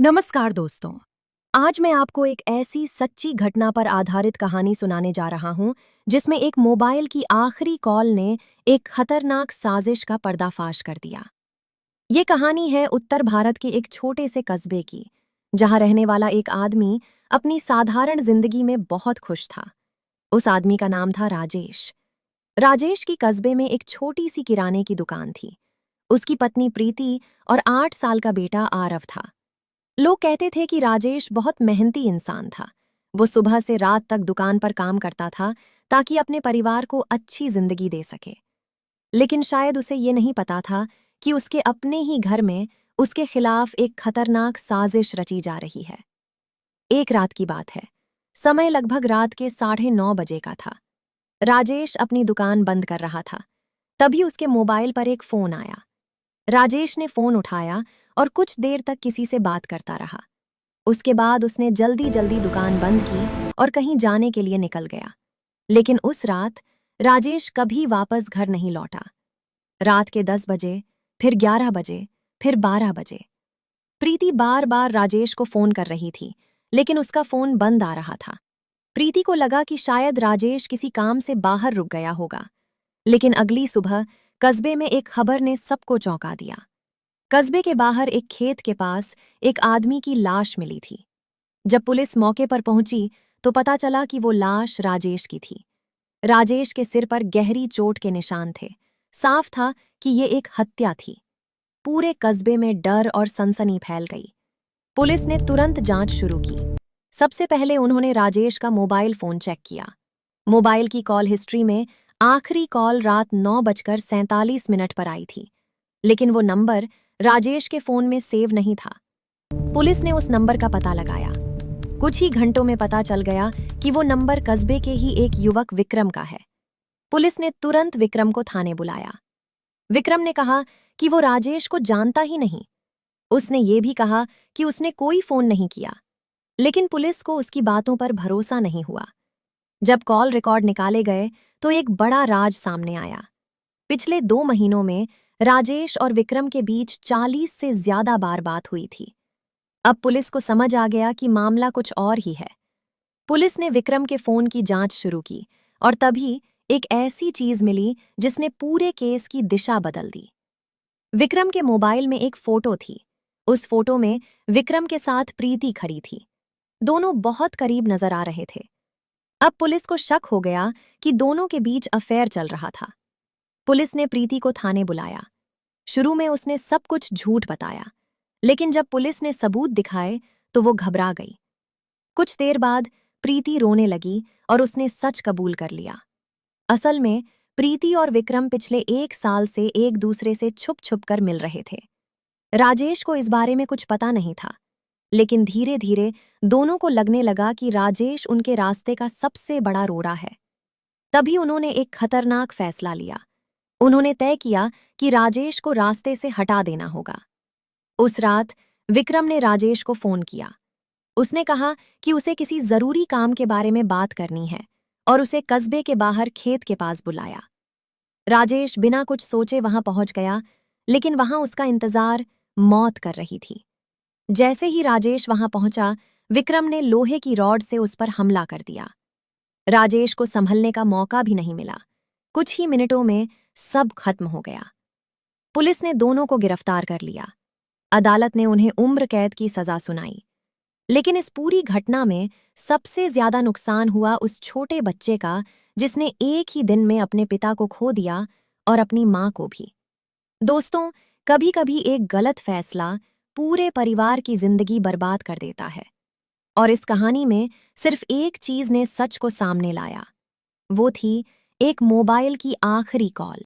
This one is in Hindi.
नमस्कार दोस्तों। आज मैं आपको एक ऐसी सच्ची घटना पर आधारित कहानी सुनाने जा रहा हूं जिसमें एक मोबाइल की आखिरी कॉल ने एक खतरनाक साजिश का पर्दाफाश कर दिया। ये कहानी है उत्तर भारत के एक छोटे से कस्बे की, जहां रहने वाला एक आदमी अपनी साधारण जिंदगी में बहुत खुश था। उस आदमी का नाम था राजेश। राजेश की कस्बे में एक छोटी सी किराने की दुकान थी। उसकी पत्नी प्रीति और 8 साल का बेटा आरव था। लोग कहते थे कि राजेश बहुत मेहनती इंसान था। वो सुबह से रात तक दुकान पर काम करता था ताकि अपने परिवार को अच्छी जिंदगी दे सके। लेकिन शायद उसे ये नहीं पता था कि उसके अपने ही घर में उसके खिलाफ एक खतरनाक साजिश रची जा रही है। एक रात की बात है। समय लगभग रात के 9:30 बजे का था। राजेश अपनी दुकान बंद कर रहा था। तभी उसके मोबाइल पर एक फोन आया। राजेश ने फोन उठाया और कुछ देर तक किसी से बात करता रहा। उसके बाद उसने जल्दी जल्दी दुकान बंद की और कहीं जाने के लिए निकल गया। लेकिन उस रात राजेश कभी वापस घर नहीं लौटा। रात के 10 बजे, फिर 11 बजे, फिर 12 बजे। प्रीति बार बार राजेश को फोन कर रही थी, लेकिन उसका फोन बंद आ रहा था। प्रीति को लगा कि शायद राजेश किसी काम से बाहर रुक गया होगा। लेकिन अगली सुबह कस्बे में एक खबर ने सबको चौंका दिया। कस्बे के बाहर एक खेत के पास एक आदमी की लाश मिली थी। जब पुलिस मौके पर पहुंची तो पता चला कि वो लाश राजेश की थी। राजेश के सिर पर गहरी चोट के निशान थे। साफ था कि ये एक हत्या थी। पूरे कस्बे में डर और सनसनी फैल गई। पुलिस ने तुरंत जांच शुरू की। सबसे पहले उन्होंने राजेश का मोबाइल फोन चेक किया। मोबाइल की कॉल हिस्ट्री में आखिरी कॉल रात 9:47 पर आई थी, लेकिन वो नंबर राजेश के फोन में सेव नहीं था। पुलिस ने उस नंबर का पता लगाया। कुछ ही घंटों में पता चल गया कि वो नंबर कस्बे के ही एक युवक विक्रम का है। पुलिस ने तुरंत विक्रम को थाने बुलाया। विक्रम ने कहा कि वो राजेश को जानता ही नहीं। उसने ये भी कहा कि उसने कोई फोन नहीं किया। लेकिन पुलिस को उसकी बातों पर भरोसा नहीं हुआ। जब कॉल रिकॉर्ड निकाले गए तो एक बड़ा राज सामने आया। पिछले 2 महीनों में राजेश और विक्रम के बीच 40 से ज्यादा बार बात हुई थी। अब पुलिस को समझ आ गया कि मामला कुछ और ही है। पुलिस ने विक्रम के फोन की जांच शुरू की और तभी एक ऐसी चीज मिली जिसने पूरे केस की दिशा बदल दी। विक्रम के मोबाइल में एक फोटो थी। उस फोटो में विक्रम के साथ प्रीति खड़ी थी। दोनों बहुत करीब नजर आ रहे थे। अब पुलिस को शक हो गया कि दोनों के बीच अफेयर चल रहा था। पुलिस ने प्रीति को थाने बुलाया। शुरू में उसने सब कुछ झूठ बताया, लेकिन जब पुलिस ने सबूत दिखाए तो वो घबरा गई। कुछ देर बाद प्रीति रोने लगी और उसने सच कबूल कर लिया। असल में प्रीति और विक्रम पिछले 1 साल से एक दूसरे से छुप छुप कर मिल रहे थे। राजेश को इस बारे में कुछ पता नहीं था, लेकिन धीरे धीरे दोनों को लगने लगा कि राजेश उनके रास्ते का सबसे बड़ा रोड़ा है। तभी उन्होंने एक खतरनाक फैसला लिया। उन्होंने तय किया कि राजेश को रास्ते से हटा देना होगा। उस रात विक्रम ने राजेश को फोन किया। उसने कहा कि उसे किसी जरूरी काम के बारे में बात करनी है और उसे कस्बे के बाहर खेत के पास बुलाया। राजेश बिना कुछ सोचे वहां पहुंच गया, लेकिन वहां उसका इंतजार मौत कर रही थी। जैसे ही राजेश वहां पहुंचा, विक्रम ने लोहे की रॉड से उस पर हमला कर दिया। राजेश को संभलने का मौका भी नहीं मिला। कुछ ही मिनटों में सब खत्म हो गया। पुलिस ने दोनों को गिरफ्तार कर लिया। अदालत ने उन्हें उम्र कैद की सजा सुनाई। लेकिन इस पूरी घटना में सबसे ज्यादा नुकसान हुआ उस छोटे बच्चे का, जिसने एक ही दिन में अपने पिता को खो दिया और अपनी मां को भी। दोस्तों, कभी-कभी एक गलत फैसला पूरे परिवार की जिंदगी बर्बाद कर देता है। और इस कहानी में सिर्फ एक चीज ने सच को सामने लाया। वो थी एक मोबाइल की आखिरी कॉल।